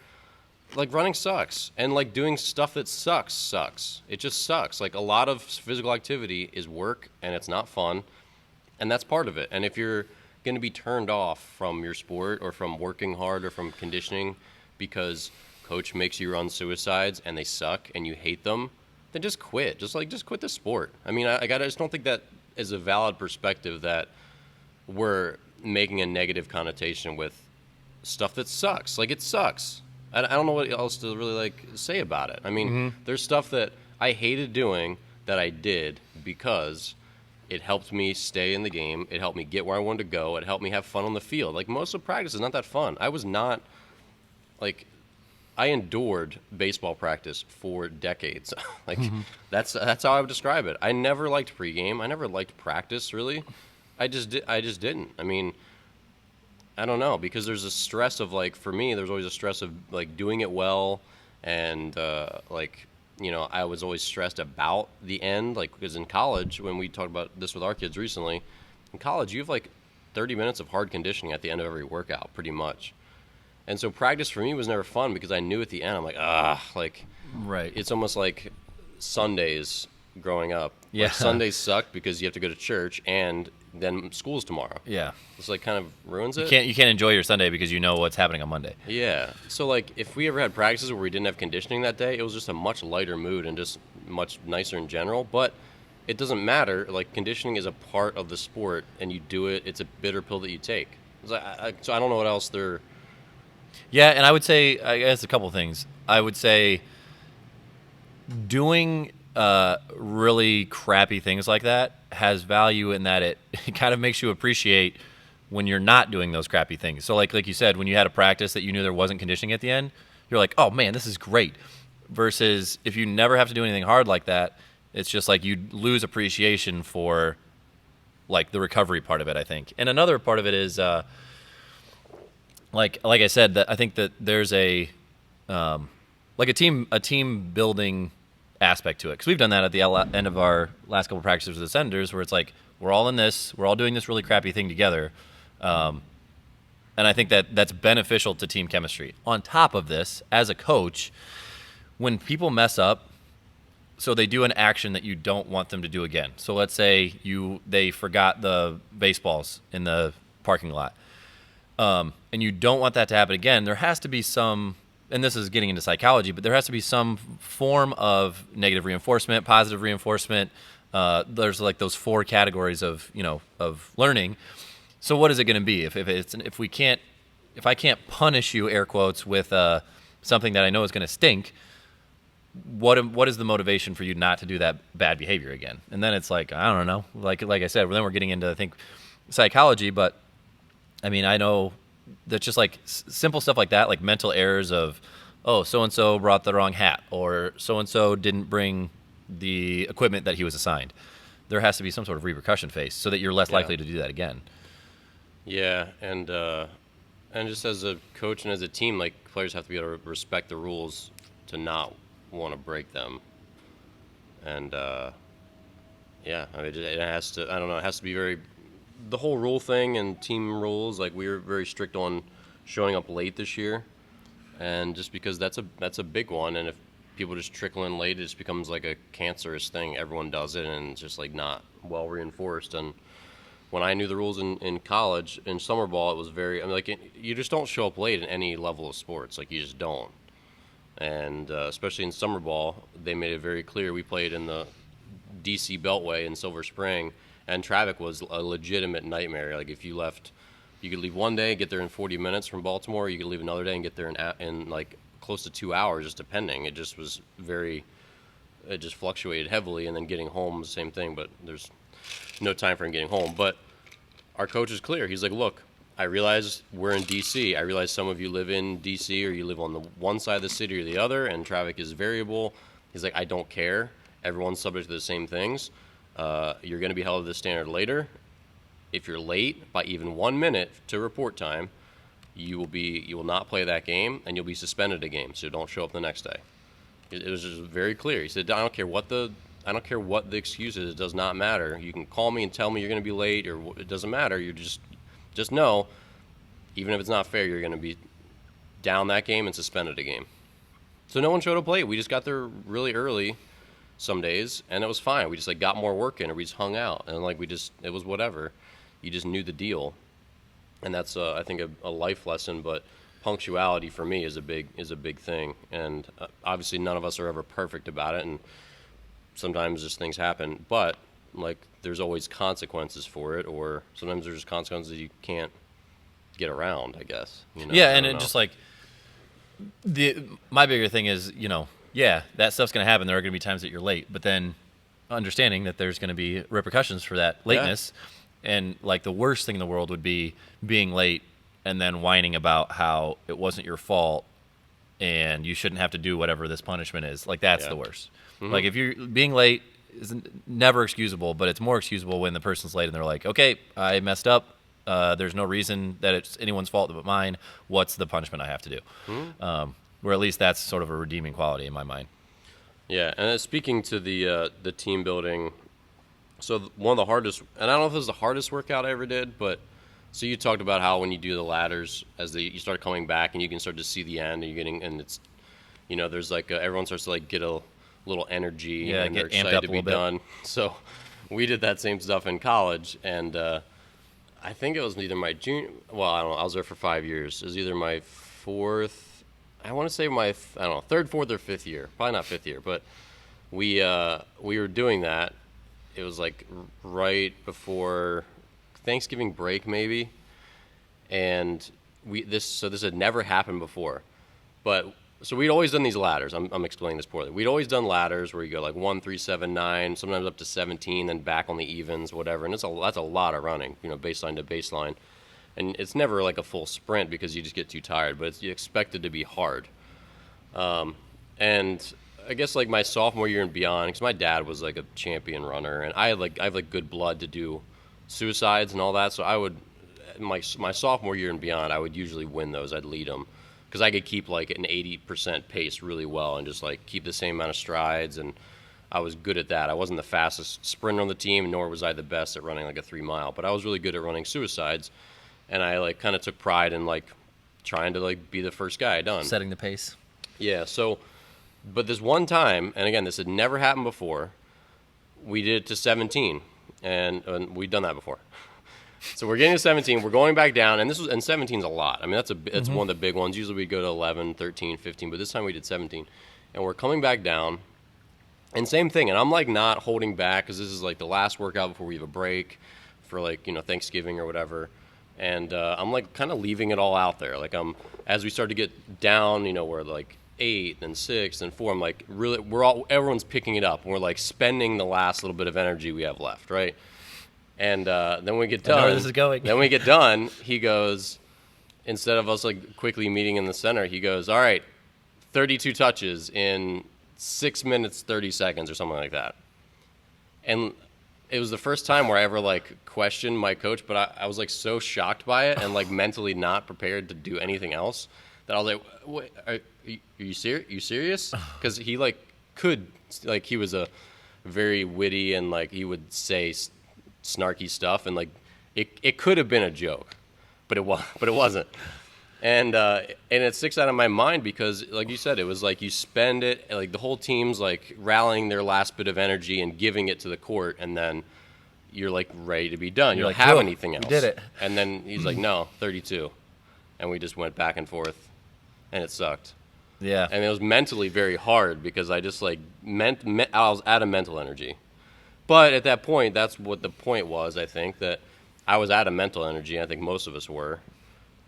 [SPEAKER 2] like running sucks. And like doing stuff that sucks. It just sucks. Like a lot of physical activity is work, and it's not fun, and that's part of it. And if you're going to be turned off from your sport or from working hard or from conditioning because coach makes you run suicides and they suck and you hate them, then just quit. Just quit the sport. I mean, I just don't think that is a valid perspective, that we're making a negative connotation with stuff that sucks. Like, it sucks. I don't know what else to really like say about it. I mean, there's stuff that I hated doing that I did because it helped me stay in the game. It helped me get where I wanted to go. It helped me have fun on the field. Like, most of practice is not that fun. I was not, like, I endured baseball practice for decades. Like, that's how I would describe it. I never liked pregame. I never liked practice, really. I just didn't. I mean, I don't know, because there's a stress of, like, for me, there's always a stress of, like, doing it well and, like, I was always stressed about the end, like, because in college, when we talked about this with our kids recently, in college, you have like 30 minutes of hard conditioning at the end of every workout, pretty much. And so practice for me was never fun because I knew at the end, I'm like,
[SPEAKER 1] Right.
[SPEAKER 2] it's almost like Sundays growing up.
[SPEAKER 1] Yeah.
[SPEAKER 2] Like Sundays suck because you have to go to church and then school's tomorrow.
[SPEAKER 1] Yeah.
[SPEAKER 2] It's like kind of ruins it.
[SPEAKER 1] You can't enjoy your Sunday because you know what's happening on Monday.
[SPEAKER 2] Yeah. So like if we ever had practices where we didn't have conditioning that day, it was just a much lighter mood and just much nicer in general. But it doesn't matter. Like conditioning is a part of the sport, and you do it. It's a bitter pill that you take. So I don't know what else they're.
[SPEAKER 1] Yeah, and I would say, I guess a couple things. I would say doing really crappy things like that has value in that it kind of makes you appreciate when you're not doing those crappy things. So like you said, when you had a practice that you knew there wasn't conditioning at the end, you're like, oh man, this is great. Versus if you never have to do anything hard like that, it's just like you lose appreciation for like the recovery part of it, I think. And another part of it is like I said, that I think that there's a like a team building aspect to it, because we've done that at the end of our last couple practices with the Senators, where it's like we're all in this, we're all doing this really crappy thing together, and I think that that's beneficial to team chemistry. On top of this, as a coach, when people mess up, so they do an action that you don't want them to do again. So let's say they forgot the baseballs in the parking lot, and you don't want that to happen again. There has to be some, and this is getting into psychology, but there has to be some form of negative reinforcement, positive reinforcement. There's like those 4 categories of learning. So what is it going to be if I can't punish you, air quotes, with something that I know is going to stink? What is the motivation for you not to do that bad behavior again? And then it's like, I don't know. Like I said, then we're getting into, I think, psychology, but I mean, I know that's just like simple stuff like that, like mental errors of, oh, so-and-so brought the wrong hat, or so-and-so didn't bring the equipment that he was assigned. There has to be some sort of repercussion faced so that you're less likely to do that again.
[SPEAKER 2] Yeah, and just as a coach and as a team, like players have to be able to respect the rules to not want to break them. And yeah, I mean, it has to. I don't know. It has to be the whole rule thing and team rules. Like we were very strict on showing up late this year, and just because that's a big one. And if people just trickle in late, it just becomes like a cancerous thing. Everyone does it, and it's just like not well reinforced. And when I knew the rules in college, in summer ball, it was very. I mean, like you just don't show up late in any level of sports. Like you just don't. And especially in summer ball, they made it very clear. We played in the DC Beltway in Silver Spring, and traffic was a legitimate nightmare. Like if you left, you could leave one day, get there in 40 minutes from Baltimore. You could leave another day and get there in like close to 2 hours, just depending. It just was it just fluctuated heavily. And then getting home, the same thing. But there's no time frame getting home. But our coach is clear. He's like, look, I realize we're in D.C. I realize some of you live in D.C. or you live on the one side of the city or the other, and traffic is variable. He's like, I don't care. Everyone's subject to the same things. You're going to be held to this standard later. If you're late by even 1 minute to report time, you will not play that game, and you'll be suspended a game. So don't show up the next day. It was just very clear. He said, I don't care what the excuse is. It does not matter. You can call me and tell me you're going to be late, or it doesn't matter. You just know, even if it's not fair, you're going to be down that game and suspended a game. So no one showed up late. We just got there really early some days, and it was fine. We just like got more work in, or we just hung out, and like it was whatever. You just knew the deal, and that's I think a life lesson. But punctuality for me is a big thing, and obviously none of us are ever perfect about it, and sometimes just things happen. But like there's always consequences for it, or sometimes there's just consequences you can't get around, I guess.
[SPEAKER 1] Yeah, and it just like my bigger thing is, that stuff's going to happen. There are going to be times that you're late, but then understanding that there's going to be repercussions for that lateness. Yeah. And like the worst thing in the world would be being late and then whining about how it wasn't your fault and you shouldn't have to do whatever this punishment is. Like that's the worst. Mm-hmm. Like if you're being late is never excusable, but it's more excusable when the person's late and they're like, okay, I messed up. There's no reason that it's anyone's fault but mine. What's the punishment I have to do? Mm-hmm. Or at least that's sort of a redeeming quality in my mind.
[SPEAKER 2] Yeah, and speaking to the team building, so one of the hardest, and I don't know if it was the hardest workout I ever did, but so you talked about how when you do the ladders, you start coming back and you can start to see the end, and you're getting, and it's, there's like everyone starts to like get a little energy, and they're excited to be done. So we did that same stuff in college, and I think it was either my junior, well, I don't know, I was there for 5 years. It was either my fourth, I want to say my, I don't know, third, fourth, or fifth year. Probably not fifth year, but we were doing that. It was like right before Thanksgiving break, maybe. And this had never happened before. But so we'd always done these ladders. I'm explaining this poorly. We'd always done ladders where you go like 1, 3, 7, 9, sometimes up to 17, then back on the evens, whatever. And that's a lot of running, baseline to baseline. And it's never like a full sprint because you just get too tired, but you expect it to be hard. And I guess like my sophomore year and beyond, because my dad was like a champion runner, and I have good blood to do suicides and all that. So I would, my sophomore year and beyond, I would usually win those. I'd lead them because I could keep like an 80% pace really well and just like keep the same amount of strides. And I was good at that. I wasn't the fastest sprinter on the team, nor was I the best at running like a 3 mile, but I was really good at running suicides. And I like kind of took pride in like trying to like be the first guy done.
[SPEAKER 1] Setting the pace.
[SPEAKER 2] Yeah. So, but this one time, and again, this had never happened before, we did it to 17, and we'd done that before. So we're getting to 17, we're going back down, and 17's a lot. I mean, that's one of the big ones. Usually we go to 11, 13, 15, but this time we did 17. And we're coming back down, and same thing, and I'm like not holding back because this is like the last workout before we have a break for like, Thanksgiving or whatever. And I'm like kind of leaving it all out there. Like as we start to get down, we're like 8 and 6 and 4. I'm like really, everyone's picking it up, and we're like spending the last little bit of energy we have left, right? And then we get done.
[SPEAKER 1] I know where this is going.
[SPEAKER 2] Then we get done. He goes, instead of us like quickly meeting in the center, he goes, all right, 32 touches in 6 minutes 30 seconds or something like that. And it was the first time where I ever like questioned my coach, but I was like so shocked by it and like mentally not prepared to do anything else that I was like, wait, are you serious? Because he like he was a very witty and like he would say snarky stuff, and like it could have been a joke, but it wasn't. And it sticks out of my mind because, like you said, it was like you spend it, like the whole team's like rallying their last bit of energy and giving it to the court, and then you're like ready to be done. You don't have anything else.
[SPEAKER 1] We did it.
[SPEAKER 2] And then he's like, no, 32. And we just went back and forth, and it sucked.
[SPEAKER 1] Yeah.
[SPEAKER 2] And it was mentally very hard because I just like I was out of mental energy. But at that point, that's what the point was, I think, that I was out of mental energy. I think most of us were.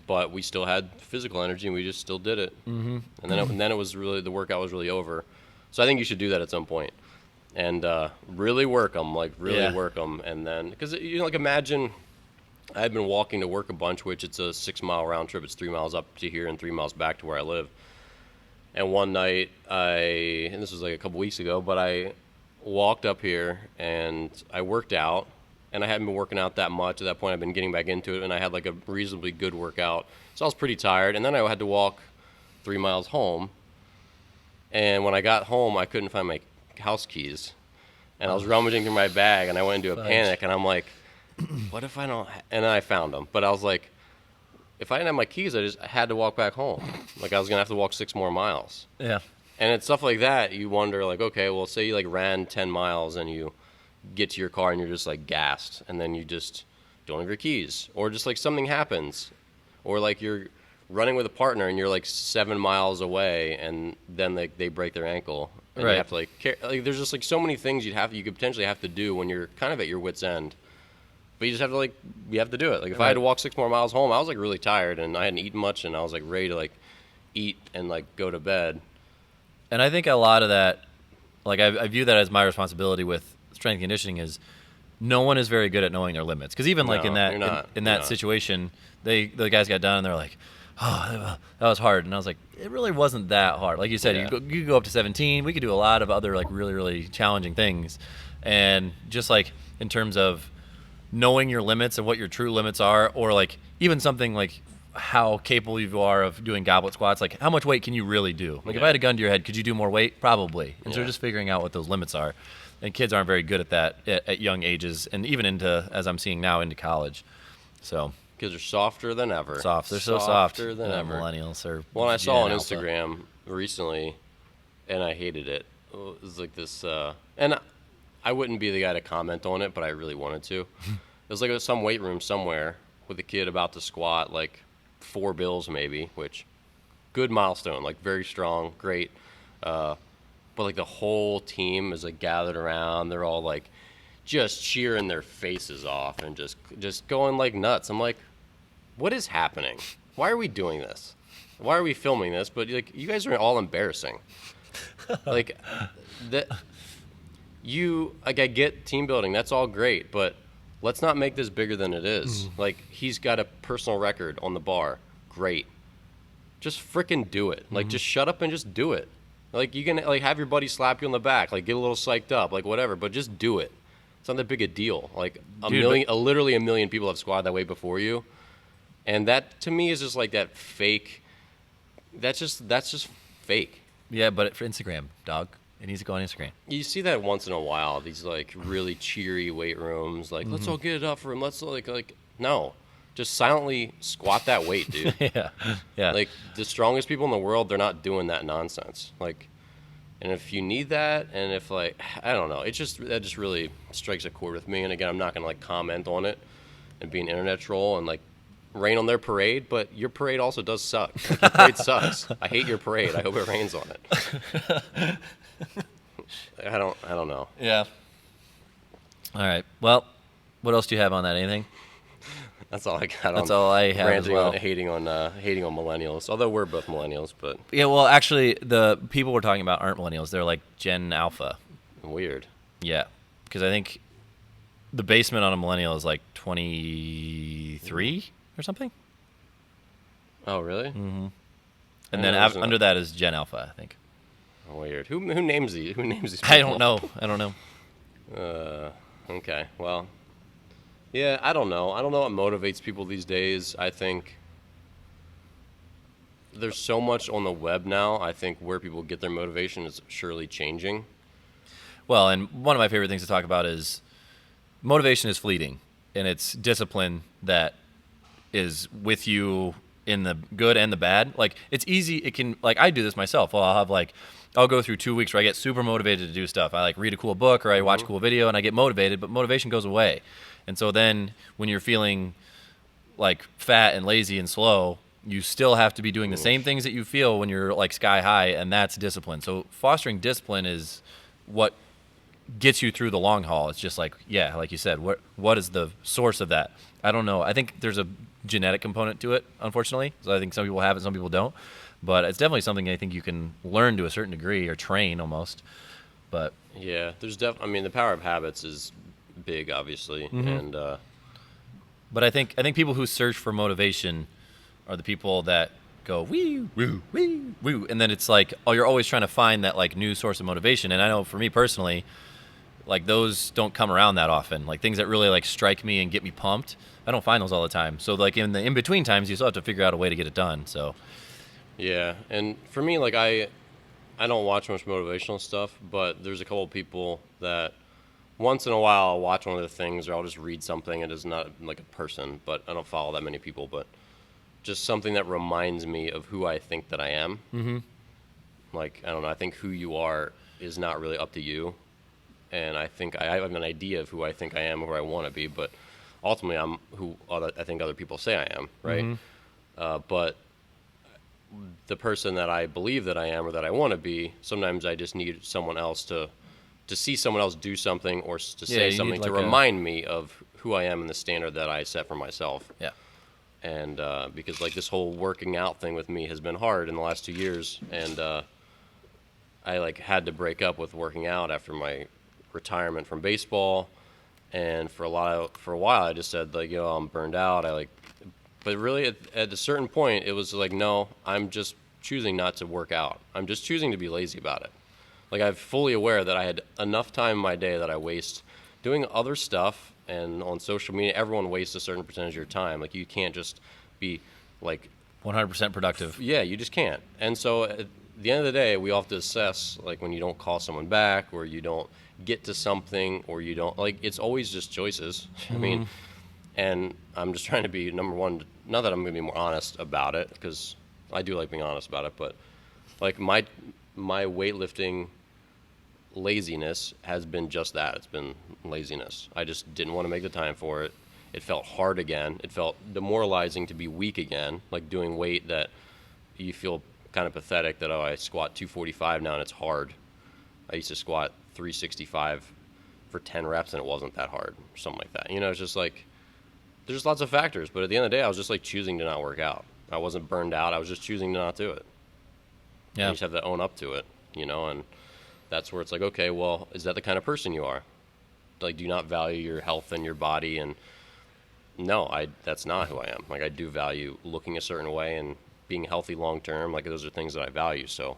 [SPEAKER 2] But we still had physical energy, and we just still did it. Mm-hmm. And then it was really, the workout was really over. So I think you should do that at some point, and really work them, work them. And then, because like imagine, I had been walking to work a bunch, which it's a 6 mile round trip. It's 3 miles up to here and 3 miles back to where I live. And one night and this was like a couple weeks ago, but I walked up here and I worked out. And I hadn't been working out that much. At that point, I've been getting back into it, and I had like a reasonably good workout. So I was pretty tired. And then I had to walk 3 miles home. And when I got home, I couldn't find my house keys. And I was rummaging through my bag, and I went into a panic. And I'm like, what if I don't? And then I found them. But I was like, if I didn't have my keys, I had to walk back home. Like I was gonna have to walk 6 more miles.
[SPEAKER 1] Yeah.
[SPEAKER 2] And it's stuff like that. You wonder, like, okay, well, say you like ran 10 miles and you get to your car and you're just like gassed, and then you just don't have your keys, or just like something happens, or like you're running with a partner and you're like 7 miles away, and then they break their ankle, and
[SPEAKER 1] right.
[SPEAKER 2] You have to like there's just like so many things you could potentially have to do when you're kind of at your wit's end, but you just have to you have to do it. Like if I had to walk 6 more miles home, I was like really tired and I hadn't eaten much, and I was like ready to like eat and like go to bed.
[SPEAKER 1] And I think a lot of that, like I view that as my responsibility with strength and conditioning, is no one is very good at knowing their limits. Because even like in that situation, the guys got done and they're like, oh, that was hard. And I was like, it really wasn't that hard. Like you said, you go up to 17. We could do a lot of other like really, really challenging things. And just like in terms of knowing your limits and what your true limits are, or like even something like how capable you are of doing goblet squats. Like, how much weight can you really do? Like, if I had a gun to your head, could you do more weight? Probably. And so just figuring out what those limits are. And kids aren't very good at that at young ages, and even into, as I'm seeing now, into college. So
[SPEAKER 2] Kids are softer than ever.
[SPEAKER 1] They're so soft.
[SPEAKER 2] Softer than ever.
[SPEAKER 1] Millennials are.
[SPEAKER 2] One I saw on
[SPEAKER 1] Alpha.
[SPEAKER 2] Instagram recently, and I hated it. It was like this, and I wouldn't be the guy to comment on it, but I really wanted to. It was like some weight room somewhere with a kid about to squat like 4 bills maybe, which good milestone, like very strong, great. But like the whole team is like gathered around. They're all like just cheering their faces off and just going like nuts. I'm like, what is happening? Why are we doing this? Why are we filming this? But like, you guys are all embarrassing. Like that. I get team building. That's all great, but let's not make this bigger than it is. Like, he's got a personal record on the bar. Great. Just frickin' do it. Like, just shut up and just do it. Like, you can like have your buddy slap you on the back, like get a little psyched up, like whatever, but just do it. It's not that big a deal. Like literally a million people have squatted that way before you. And that, to me, is just like that fake. That's just fake.
[SPEAKER 1] Yeah, but for Instagram, dog. It needs to go on Instagram.
[SPEAKER 2] You see that once in a while. These like really cheery weight rooms. Like, let's all get it up for him. Let's like no, just silently squat that weight, dude.
[SPEAKER 1] Yeah.
[SPEAKER 2] Like, the strongest people in the world, they're not doing that nonsense. Like, and if you need that, and if like, I don't know, that just really strikes a chord with me. And again, I'm not gonna like comment on it and be an internet troll and like rain on their parade, but your parade also does suck. Like, your parade sucks. I hate your parade. I hope it rains on it. I don't know.
[SPEAKER 1] Yeah. All right. Well, what else do you have on that? Anything?
[SPEAKER 2] That's all I got.
[SPEAKER 1] That's all I have.
[SPEAKER 2] Ranting
[SPEAKER 1] as well.
[SPEAKER 2] on hating on millennials. Although we're both millennials, but
[SPEAKER 1] Yeah. Well, actually, the people we're talking about aren't millennials. They're like Gen Alpha.
[SPEAKER 2] weird.
[SPEAKER 1] Yeah, because I think the basement on a millennial is like 23 or something.
[SPEAKER 2] Oh, really?
[SPEAKER 1] Mm-hmm.
[SPEAKER 2] I
[SPEAKER 1] And then
[SPEAKER 2] know there's
[SPEAKER 1] under that is Gen Alpha, I think.
[SPEAKER 2] Weird. Who names these? Who names these people?
[SPEAKER 1] I don't know.
[SPEAKER 2] Okay. Well, yeah, I don't know. I don't know what motivates people these days. I think there's so much on the web now. I think where people get their motivation is surely changing.
[SPEAKER 1] Well, and one of my favorite things to talk about is motivation is fleeting, and it's discipline that is with you in the good and the bad. Like, it's easy. It can, like, I do this myself. Well, I'll go through 2 weeks where I get super motivated to do stuff. I like read a cool book or I watch a cool video and I get motivated, but motivation goes away. And so then when you're feeling like fat and lazy and slow, you still have to be doing the same things that you feel when you're like sky high, and that's discipline. So fostering discipline is what gets you through the long haul. It's just like, yeah, like you said, what is the source of that? I don't know. I think there's a genetic component to it, unfortunately. So I think some people have it, some people don't. But it's definitely something I think you can learn to a certain degree or train almost. But
[SPEAKER 2] yeah, there's the power of habits is big, obviously, and
[SPEAKER 1] but I think people who search for motivation are the people that go wee woo wee woo, and then it's like, oh, you're always trying to find that like new source of motivation. And I know for me personally, like those don't come around that often. Like things that really like strike me and get me pumped, I don't find those all the time. So like in the in between times, you still have to figure out a way to get it done. So.
[SPEAKER 2] Yeah, and for me, like I don't watch much motivational stuff, but there's a couple of people that once in a while I'll watch one of their things, or I'll just read something. It is not like a person, but I don't follow that many people, but just something that reminds me of who I think that I am. Mm-hmm. Like, I don't know, I think who you are is not really up to you, and I think I have an idea of who I think I am or who I want to be, but ultimately I'm who I think other people say I am, right? Mm-hmm. But the person that I believe that I am or that I want to be, sometimes I just need someone else to see someone else do something or to say something to remind me of who I am and the standard that I set for myself.
[SPEAKER 1] Yeah.
[SPEAKER 2] And because like this whole working out thing with me has been hard in the last 2 years, and I like had to break up with working out after my retirement from baseball, and for a while I just said like, I'm burned out. But really, at a certain point, it was like, no, I'm just choosing not to work out. I'm just choosing to be lazy about it. Like, I'm fully aware that I had enough time in my day that I waste doing other stuff, and on social media, everyone wastes a certain percentage of your time. Like, you can't just be like
[SPEAKER 1] 100% productive.
[SPEAKER 2] Yeah, you just can't. And so at the end of the day, we all have to assess, like, when you don't call someone back, or you don't get to something, or you don't, like, it's always just choices. I mean, and I'm just trying to be, number one, not that I'm going to be more honest about it, because I do like being honest about it, but, like, my weightlifting laziness has been just that. It's been laziness. I just didn't want to make the time for it. It felt hard again. It felt demoralizing to be weak again, like doing weight that you feel kind of pathetic that, oh, I squat 245 now and it's hard. I used to squat 365 for 10 reps and it wasn't that hard, or something like that. You know, it's just like, there's lots of factors, but at the end of the day, I was just like choosing to not work out. I wasn't burned out. I was just choosing to not do it. Yeah. You just have to own up to it, you know, and that's where it's like, okay, well, is that the kind of person you are? Like, do you not value your health and your body? And no, that's not who I am. Like, I do value looking a certain way and being healthy long term. Like, those are things that I value. So,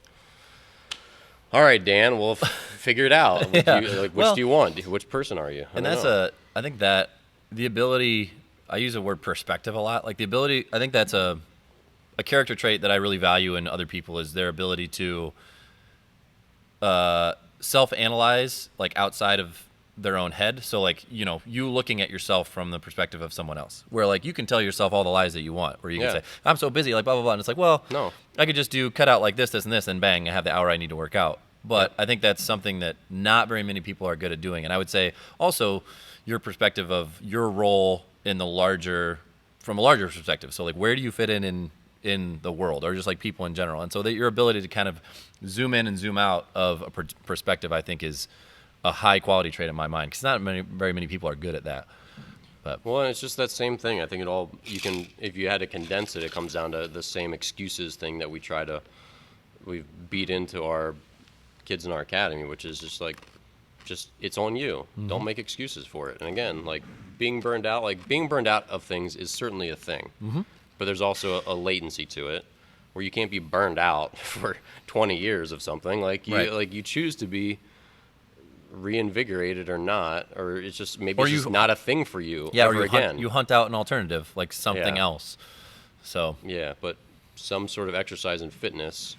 [SPEAKER 2] all right, Dan, we'll figure it out. Which do you want? Which person are you?
[SPEAKER 1] I think that the ability, I use the word perspective a lot. Like, the ability, I think that's a character trait that I really value in other people, is their ability to self-analyze, like, outside of their own head. So, like, you know, you looking at yourself from the perspective of someone else, where, like, you can tell yourself all the lies that you want, where you can say, I'm so busy, like, blah, blah, blah. And it's like, well, no, I could just cut out like this, and this, and bang, I have the hour I need to work out. But I think that's something that not very many people are good at doing. And I would say also your perspective of your role in the larger, from a larger perspective. So, like, where do you fit in the world, or just like people in general? And so that your ability to kind of zoom in and zoom out of a perspective, I think, is a high quality trait in my mind, because not very many people are good at that. But
[SPEAKER 2] well, it's just that same thing. I think if you had to condense it, it comes down to the same excuses thing that we beat into our kids in our academy, which is just it's on you. Mm-hmm. Don't make excuses for it. And again, like, being burned out of things is certainly a thing. Mm-hmm. But there's also a latency to it, where you can't be burned out for 20 years of something. Like, you choose to be reinvigorated or not, or it's just maybe it's just not a thing for you.
[SPEAKER 1] Yeah, or you hunt out an alternative, like something else. So
[SPEAKER 2] yeah, but some sort of exercise and fitness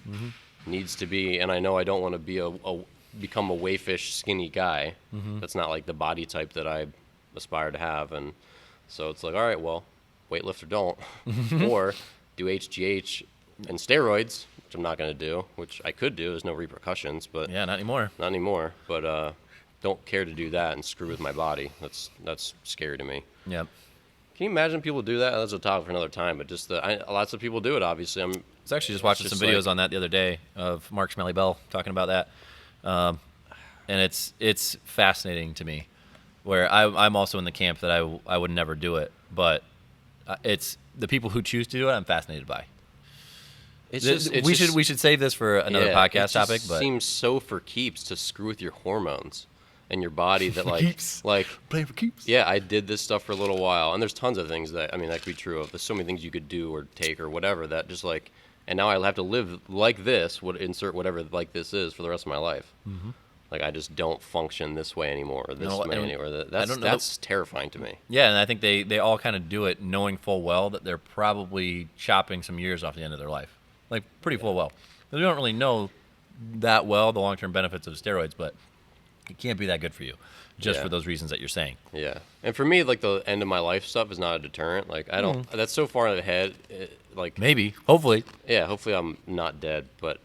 [SPEAKER 2] needs to be. And I know I don't want to become a wayfish skinny guy. Mm-hmm. That's not like the body type that I aspire to have. And so it's like, all right, well, weightlift or don't, or do HGH and steroids, which I'm not going to do, which I could do. There's no repercussions, but
[SPEAKER 1] yeah, not anymore.
[SPEAKER 2] But don't care to do that and screw with my body. That's scary to me.
[SPEAKER 1] Yeah.
[SPEAKER 2] Can you imagine people do that? That's a topic for another time. But just lots of people do it. Obviously,
[SPEAKER 1] I was actually just watching some videos on that the other day of Mark Smelly Bell talking about that, and it's fascinating to me. Where I'm also in the camp that I would never do it, but it's the people who choose to do it I'm fascinated by. We should save this for another podcast topic. But
[SPEAKER 2] it seems so for keeps to screw with your hormones and your body that
[SPEAKER 1] playing for keeps.
[SPEAKER 2] Yeah, I did this stuff for a little while, and there's tons of things that could be true of. There's so many things you could do or take or whatever that just like, and now I'll have to live like this. Insert whatever like this is for the rest of my life. Mm-hmm. Like, I just don't function this way anymore, or this way anymore. That's terrifying to me.
[SPEAKER 1] Yeah, and I think they all kind of do it knowing full well that they're probably chopping some years off the end of their life. Like, pretty full well. They don't really know that well the long-term benefits of steroids, but it can't be that good for you, just for those reasons that you're saying.
[SPEAKER 2] Yeah, and for me, like, the end of my life stuff is not a deterrent. Like, I don't. That's so far ahead. Like,
[SPEAKER 1] maybe, hopefully.
[SPEAKER 2] Yeah, hopefully I'm not dead. But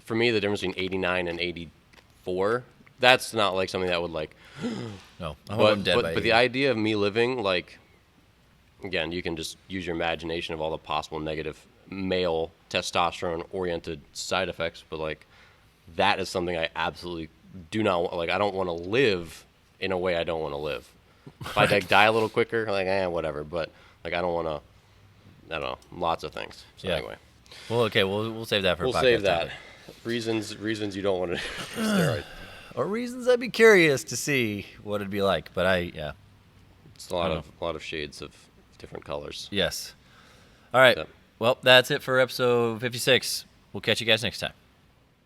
[SPEAKER 2] for me, the difference between 89 and 84, that's not like something that would like.
[SPEAKER 1] No, I hope I'm dead.
[SPEAKER 2] But the idea of me living, like, again, you can just use your imagination of all the possible negative male testosterone-oriented side effects, but like, that is something I absolutely do not like. I don't want to live in a way I don't want to live. If I die a little quicker, like, whatever. But like, I don't want to. I don't know, lots of things. So anyway.
[SPEAKER 1] Well, okay, we'll save that for a podcast.
[SPEAKER 2] We'll save that. Reasons you don't want to steroid.
[SPEAKER 1] Or reasons I'd be curious to see what it'd be like. But
[SPEAKER 2] it's a lot of shades of different colors.
[SPEAKER 1] Yes. All right. So, well, that's it for episode 56. We'll catch you guys next time.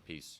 [SPEAKER 2] Peace.